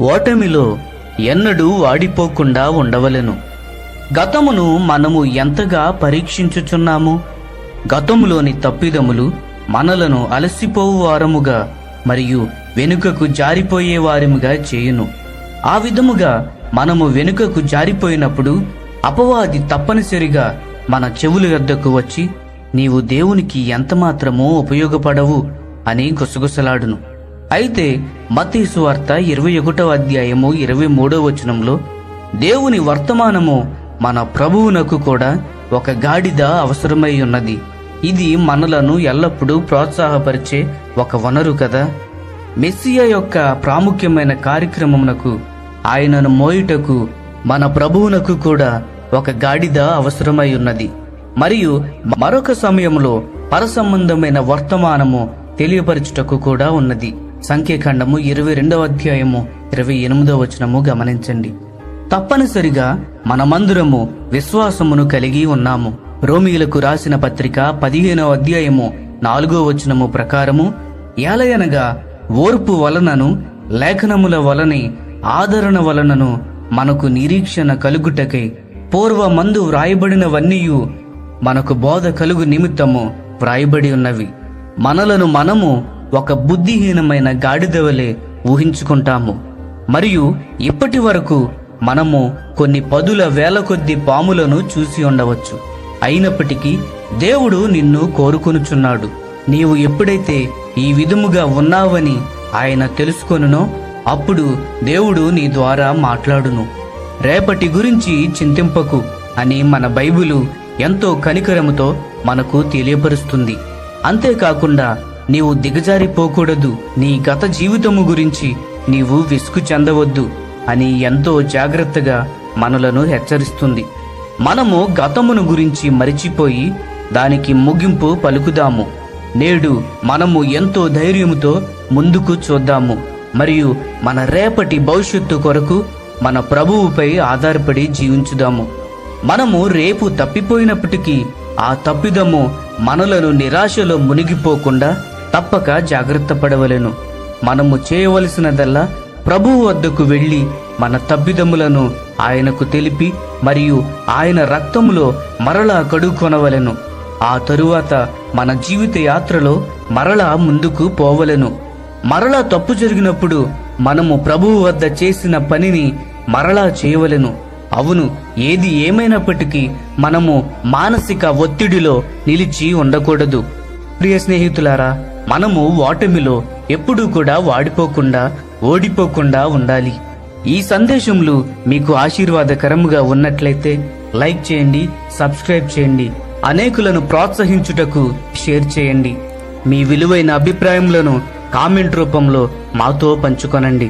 ఓటమిలో ఎన్నడూ వాడిపోకుండా ఉండవలెను. గతమును మనము ఎంతగా పరీక్షించుచున్నాము? గతములోని తప్పిదములు మనలను అలసిపోవు వారముగా మరియు వెనుకకు జారిపోయే వారముగా చేయును. ఆ విధముగా మనము వెనుకకు జారిపోయినప్పుడు అపవాది తప్పనిసరిగా మన చెవుల వద్దకు వచ్చి, నీవు దేవునికి ఎంతమాత్రమూ ఉపయోగపడవు అని గుసగుసలాడును. అయితే మత్తయి సువార్త 21వ అధ్యాయము 23వ వచనంలో దేవుని వర్తమానము మన ప్రభువునకు కూడా ఒక గాడిద అవసరమై ఉన్నది. ఇది మనలను ఎల్లప్పుడూ ప్రోత్సాహపరిచే ఒక వనరు కదా. మెస్సియా యొక్క ప్రాముఖ్యమైన కార్యక్రమమునకు ఆయనను మోయుటకు మన ప్రభువునకు కూడా ఒక గాడిద అవసరమై ఉన్నది. మరియు మరొక సమయంలో పరసంబంధమైన వర్తమానము తెలియపరచుటకు కూడా ఉన్నది. సంఖ్యాకాండము 22వ అధ్యాయము 28వ వచనము గమనించండి. తప్పనిసరిగా మనమందరము విశ్వాసమును కలిగి ఉన్నాము. రోమీయులకు రాసిన పత్రిక 15వ అధ్యాయము 4వ వచనము ప్రకారము, ఏలయనగా ఓర్పు వలనను లేఖనముల వలనే ఆదరణ వలనను మనకు నిరీక్షణ కలుగుటకై పూర్వమందు వ్రాయబడినవన్నీయు మనకు బోధ కలుగు నిమిత్తము వ్రాయబడి ఉన్నవి. మనలను మనము ఒక బుద్ధిహీనమైన గాడిద వలె ఊహించుకుంటాము. మరియు ఇప్పటి వరకు మనము కొన్ని పదుల వేల కొద్ది పాములను చూసి ఉండవచ్చు. అయినప్పటికీ దేవుడు నిన్ను కోరుకొనుచున్నాడు. నీవు ఎప్పుడైతే ఈ విధముగా ఉన్నావని ఆయన తెలుసుకొనునో అప్పుడు దేవుడు నీ ద్వారా మాట్లాడును. రేపటి గురించి చింతింపకు అని మన బైబిలు ఎంతో కనికరముతో మనకు తెలియపరుస్తుంది. అంతేకాకుండా నీవు దిగజారిపోకూడదు, నీ గత జీవితము గురించి నీవు విసుగు చెందవద్దు అని ఎంతో జాగ్రత్తగా మనలను హెచ్చరిస్తుంది. మనము గతమును గురించి మరిచిపోయి దానికి ముగింపు పలుకుదాము. నేడు మనము ఎంతో ధైర్యముతో ముందుకు చూద్దాము మరియు మన రేపటి భవిష్యత్తు కొరకు మన ప్రభువుపై ఆధారపడి జీవించుదాము. మనము రేపు తప్పిపోయినప్పటికీ ఆ తప్పిదము మనలను నిరాశలో మునిగిపోకుండా తప్పక జాగ్రత్త పడవలెను. మనము చేయవలసినదల్లా ప్రభువు వద్దకు వెళ్ళి మన తప్పిదములను ఆయనకు తెలిపి మరియు ఆయన రక్తములో మరలా కడుక్కొనవలెను. ఆ తరువాత మన జీవిత యాత్రలో మరలా ముందుకు పోవలెను. మరలా తప్పు జరిగినప్పుడు మనము ప్రభువు వద్ద చేసిన పనిని మరలా చేయవలెను. అవును, ఏది ఏమైనప్పటికీ మనము మానసిక ఒత్తిడిలో నిలిచి ఉండకూడదు. ప్రియ స్నేహితులారా, మనము ఓటమిలో ఎప్పుడూ కూడా వాడిపోకుండా ఓడిపోకుండా ఉండాలి. ఈ సందేశములు మీకు ఆశీర్వాదకరముగా ఉన్నట్లయితే లైక్ చేయండి, సబ్స్క్రైబ్ చేయండి, అనేకులను ప్రోత్సహించుటకు షేర్ చేయండి. మీ విలువైన అభిప్రాయములను కామెంట్ రూపంలో మాతో పంచుకొనండి.